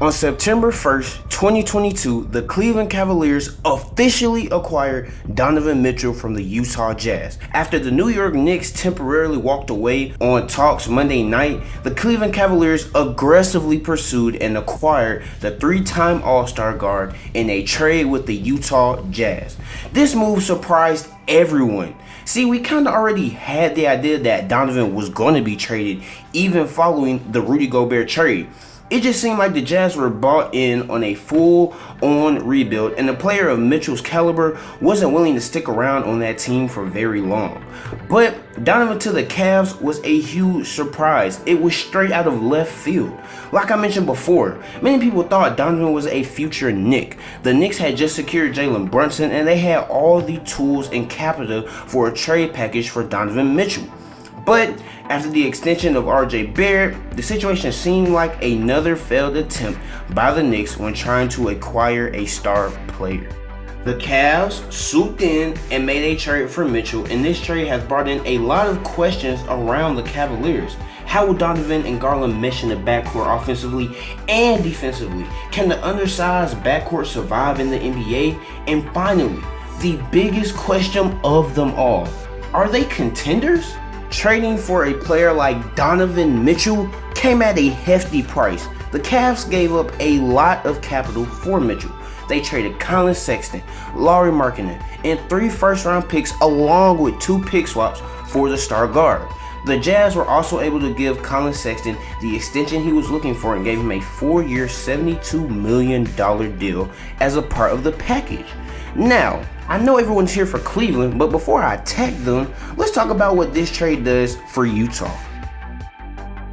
On September 1st, 2022, the Cleveland Cavaliers officially acquired Donovan Mitchell from the Utah Jazz. After the New York Knicks temporarily walked away on talks Monday night, the Cleveland Cavaliers aggressively pursued and acquired the three-time All-Star guard in a trade with the Utah Jazz. This move surprised everyone. See, we kind of already had the idea that Donovan was going to be traded even following the Rudy Gobert trade. It just seemed like the Jazz were bought in on a full-on rebuild, and a player of Mitchell's caliber wasn't willing to stick around on that team for very long. But Donovan to the Cavs was a huge surprise. It was straight out of left field. Like I mentioned before, many people thought Donovan was a future Knick. The Knicks had just secured Jalen Brunson, and they had all the tools and capital for a trade package for Donovan Mitchell. But after the extension of RJ Barrett, the situation seemed like another failed attempt by the Knicks when trying to acquire a star player. The Cavs swooped in and made a trade for Mitchell, and this trade has brought in a lot of questions around the Cavaliers. How will Donovan and Garland mesh in the backcourt offensively and defensively? Can the undersized backcourt survive in the NBA? And finally, the biggest question of them all, are they contenders? Trading for a player like Donovan Mitchell came at a hefty price. The Cavs gave up a lot of capital for Mitchell. They traded Collin Sexton, Lauri Markkanen, and 3 first-round picks along with 2 pick swaps for the star guard. The Jazz were also able to give Collin Sexton the extension he was looking for and gave him a 4-year, $72 million deal as a part of the package. Now, I know everyone's here for Cleveland, but before I attack them, let's talk about what this trade does for Utah.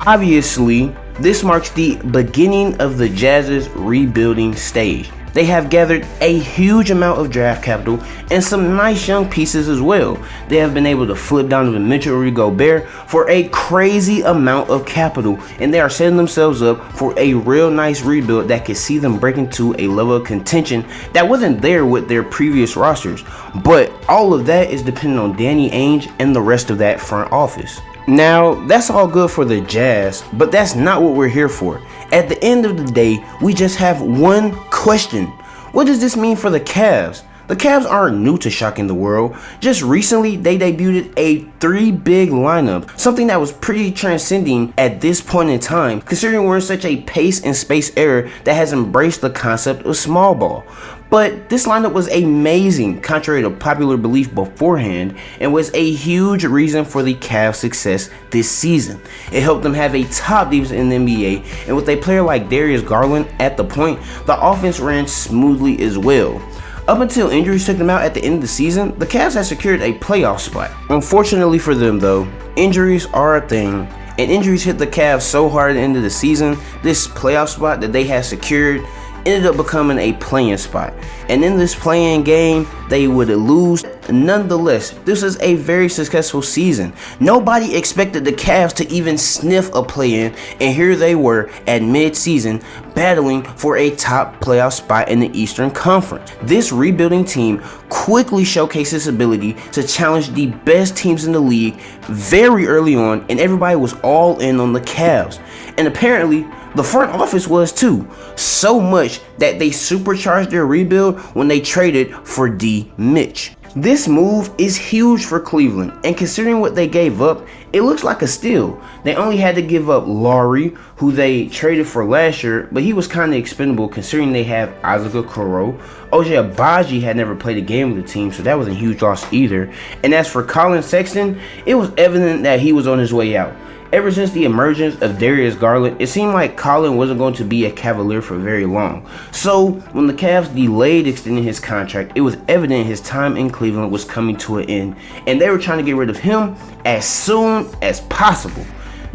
Obviously, this marks the beginning of the Jazz's rebuilding stage. They have gathered a huge amount of draft capital and some nice young pieces as well. They have been able to flip Donovan Mitchell or Rudy Gobert for a crazy amount of capital, and they are setting themselves up for a real nice rebuild that could see them break into a level of contention that wasn't there with their previous rosters. But all of that is dependent on Danny Ainge and the rest of that front office. Now, that's all good for the Jazz, but that's not what we're here for. At the end of the day, we just have one question. What does this mean for the Cavs? The Cavs aren't new to shocking the world. Just recently, they debuted a 3-big lineup, something that was pretty transcending at this point in time, considering we're in such a pace and space era that has embraced the concept of small ball. But this lineup was amazing, contrary to popular belief beforehand, and was a huge reason for the Cavs' success this season. It helped them have a top defense in the NBA, and with a player like Darius Garland at the point, the offense ran smoothly as well. Up until injuries took them out at the end of the season, the Cavs had secured a playoff spot. Unfortunately for them though, injuries are a thing, and injuries hit the Cavs so hard at the end of the season, this playoff spot that they had secured ended up becoming a play-in spot. And in this play-in game, they would lose. Nonetheless, this is a very successful season. Nobody expected the Cavs to even sniff a play-in, and here they were at mid-season battling for a top playoff spot in the Eastern Conference. This rebuilding team quickly showcased its ability to challenge the best teams in the league very early on, and everybody was all in on the Cavs. And apparently, the front office was too, so much that they supercharged their rebuild when they traded for D. Mitch. This move is huge for Cleveland, and considering what they gave up, it looks like a steal. They only had to give up Lauri, who they traded for last year, but he was kind of expendable considering they have Isaac Okoro. OJ Abaji had never played a game with the team, so that was a huge loss either. And as for Collin Sexton, it was evident that he was on his way out. Ever since the emergence of Darius Garland, it seemed like Collin wasn't going to be a Cavalier for very long. So, when the Cavs delayed extending his contract, it was evident his time in Cleveland was coming to an end, and they were trying to get rid of him as soon as possible.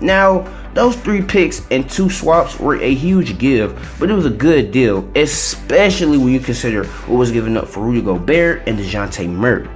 Now, those 3 picks and 2 swaps were a huge give, but it was a good deal, especially when you consider what was given up for Rudy Gobert and DeJounte Murray.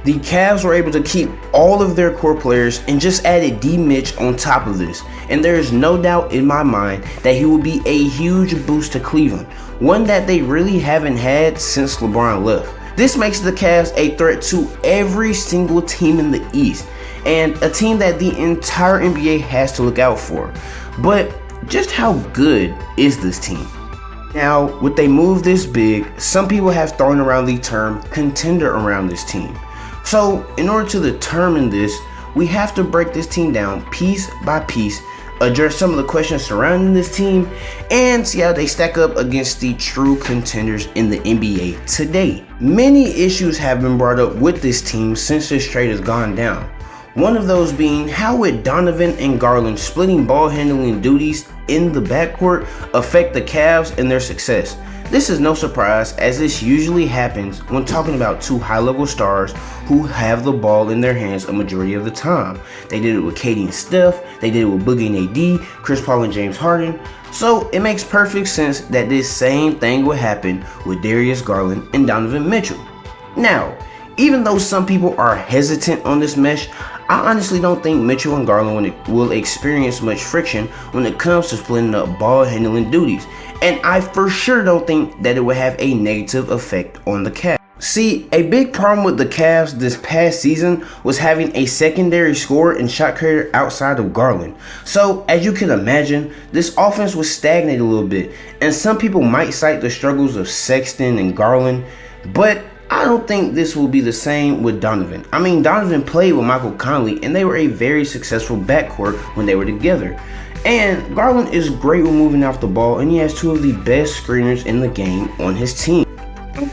The Cavs were able to keep all of their core players and just added D. Mitch on top of this. And there is no doubt in my mind that he will be a huge boost to Cleveland, one that they really haven't had since LeBron left. This makes the Cavs a threat to every single team in the East, and a team that the entire NBA has to look out for. But just how good is this team? Now, with a move this big, some people have thrown around the term contender around this team. So, in order to determine this, we have to break this team down piece by piece, address some of the questions surrounding this team, and see how they stack up against the true contenders in the NBA today. Many issues have been brought up with this team since this trade has gone down. One of those being, how would Donovan and Garland splitting ball handling duties in the backcourt affect the Cavs and their success? This is no surprise, as this usually happens when talking about two high-level stars who have the ball in their hands a majority of the time. They did it with KD and Steph, they did it with Boogie and AD, Chris Paul and James Harden. So it makes perfect sense that this same thing would happen with Darius Garland and Donovan Mitchell. Now, even though some people are hesitant on this mesh, I honestly don't think Mitchell and Garland will experience much friction when it comes to splitting up ball handling duties, and I for sure don't think that it will have a negative effect on the Cavs. See, a big problem with the Cavs this past season was having a secondary scorer and shot creator outside of Garland. So, as you can imagine, this offense was stagnated a little bit, and some people might cite the struggles of Sexton and Garland, but I don't think this will be the same with Donovan. I mean, Donovan played with Michael Conley, and they were a very successful backcourt when they were together. And Garland is great with moving off the ball, and he has two of the best screeners in the game on his team.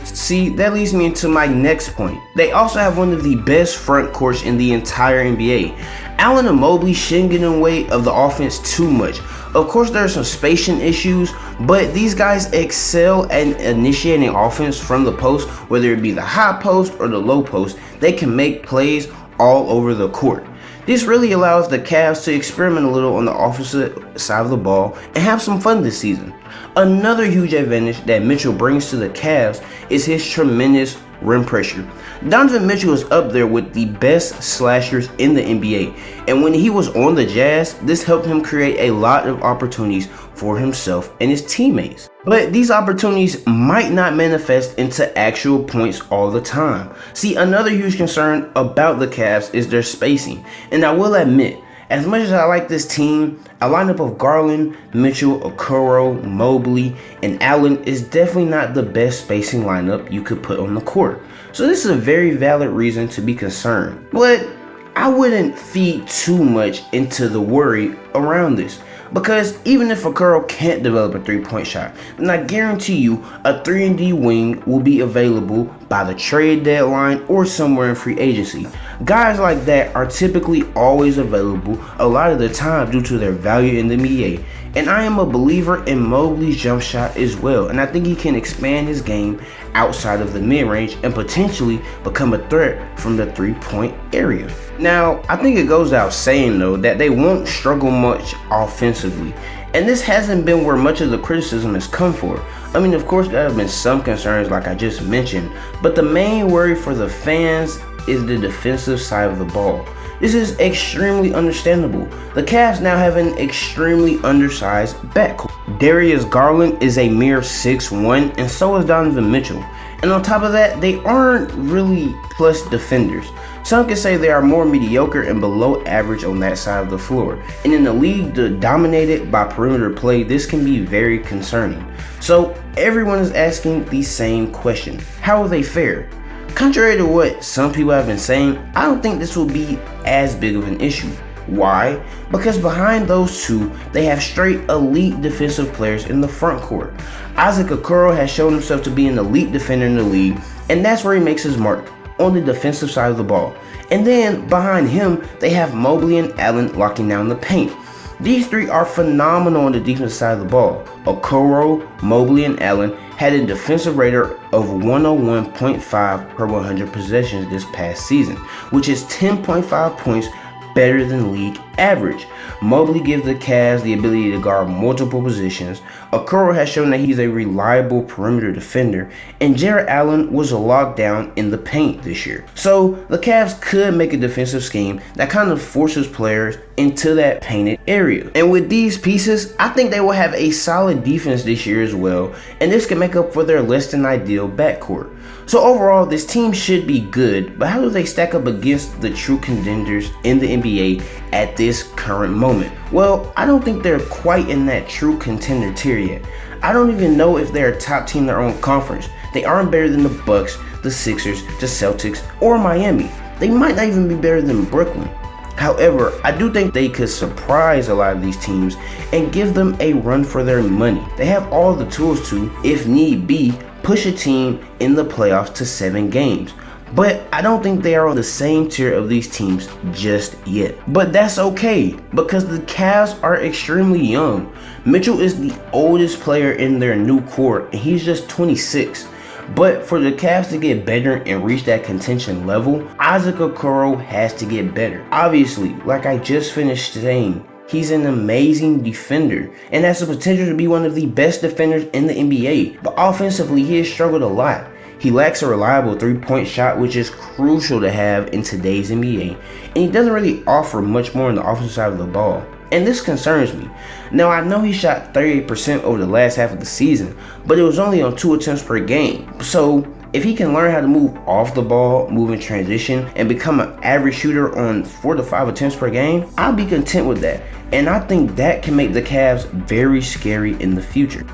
See, that leads me into my next point. They also have one of the best front courts in the entire NBA. Allen and Mobley shouldn't get in the way of the offense too much. Of course, there are some spacing issues, but these guys excel at initiating offense from the post, whether it be the high post or the low post. They can make plays all over the court. This really allows the Cavs to experiment a little on the offensive side of the ball and have some fun this season. Another huge advantage that Mitchell brings to the Cavs is his tremendous rim pressure. Donovan Mitchell is up there with the best slashers in the NBA, and when he was on the Jazz, this helped him create a lot of opportunities for himself and his teammates. But these opportunities might not manifest into actual points all the time. See, another huge concern about the Cavs is their spacing, and I will admit, as much as I like this team, a lineup of Garland, Mitchell, Okoro, Mobley, and Allen is definitely not the best spacing lineup you could put on the court. So this is a very valid reason to be concerned. But I wouldn't feed too much into the worry around this, because even if Okoro can't develop a three-point shot, then I guarantee you a 3-and-D wing will be available by the trade deadline or somewhere in free agency. Guys like that are typically always available a lot of the time due to their value in the NBA. And I am a believer in Mobley's jump shot as well, and I think he can expand his game outside of the mid-range and potentially become a threat from the three-point area. Now, I think it goes without saying though that they won't struggle much offensively, and this hasn't been where much of the criticism has come for. I mean, of course there have been some concerns like I just mentioned, but the main worry for the fans is the defensive side of the ball. This is extremely understandable. The Cavs now have an extremely undersized backcourt. Darius Garland is a mere 6'1", and so is Donovan Mitchell. And on top of that, they aren't really plus defenders. Some can say they are more mediocre and below average on that side of the floor. And in a league dominated by perimeter play, this can be very concerning. So everyone is asking the same question: how will they fare? Contrary to what some people have been saying, I don't think this will be as big of an issue. Why? Because behind those two, they have straight elite defensive players in the front court. Isaac Okoro has shown himself to be an elite defender in the league, and that's where he makes his mark, on the defensive side of the ball. And then behind him, they have Mobley and Allen locking down the paint. These three are phenomenal on the defensive side of the ball. Okoro, Mobley, and Allen had a defensive rating of 101.5 per 100 possessions this past season, which is 10.5 points better than league average. Mobley gives the Cavs the ability to guard multiple positions. Okoro has shown that he's a reliable perimeter defender, and Jarrett Allen was locked down in the paint this year. So the Cavs could make a defensive scheme that kind of forces players into that painted area. And with these pieces, I think they will have a solid defense this year as well, and this can make up for their less than ideal backcourt. So overall, this team should be good, but how do they stack up against the true contenders in the NBA at this current moment? Well, I don't think they're quite in that true contender tier yet. I don't even know if they're a top team in their own conference. They aren't better than the Bucks, the Sixers, the Celtics, or Miami. They might not even be better than Brooklyn. However, I do think they could surprise a lot of these teams and give them a run for their money. They have all the tools to, if need be, push a team in the playoffs to 7 games. But I don't think they are on the same tier of these teams just yet. But that's okay, because the Cavs are extremely young. Mitchell is the oldest player in their new core, and he's just 26. But for the Cavs to get better and reach that contention level, Isaac Okoro has to get better. Obviously, like I just finished saying, he's an amazing defender and has the potential to be one of the best defenders in the NBA. But offensively, he has struggled a lot. He lacks a reliable three-point shot, which is crucial to have in today's NBA, and he doesn't really offer much more on the offensive side of the ball. And this concerns me. Now, I know he shot 38% over the last half of the season, but it was only on 2 attempts per game. So if he can learn how to move off the ball, move in transition, and become an average shooter on 4 to 5 attempts per game, I'll be content with that. And I think that can make the Cavs very scary in the future.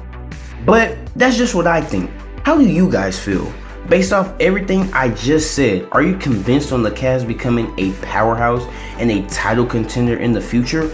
But that's just what I think. How do you guys feel? Based off everything I just said, are you convinced on the Cavs becoming a powerhouse and a title contender in the future?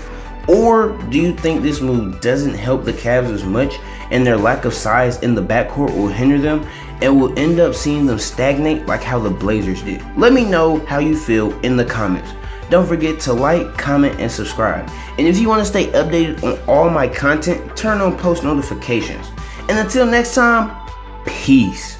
Or do you think this move doesn't help the Cavs as much and their lack of size in the backcourt will hinder them and will end up seeing them stagnate like how the Blazers did? Let me know how you feel in the comments. Don't forget to like, comment, and subscribe. And if you want to stay updated on all my content, turn on post notifications. And until next time, peace.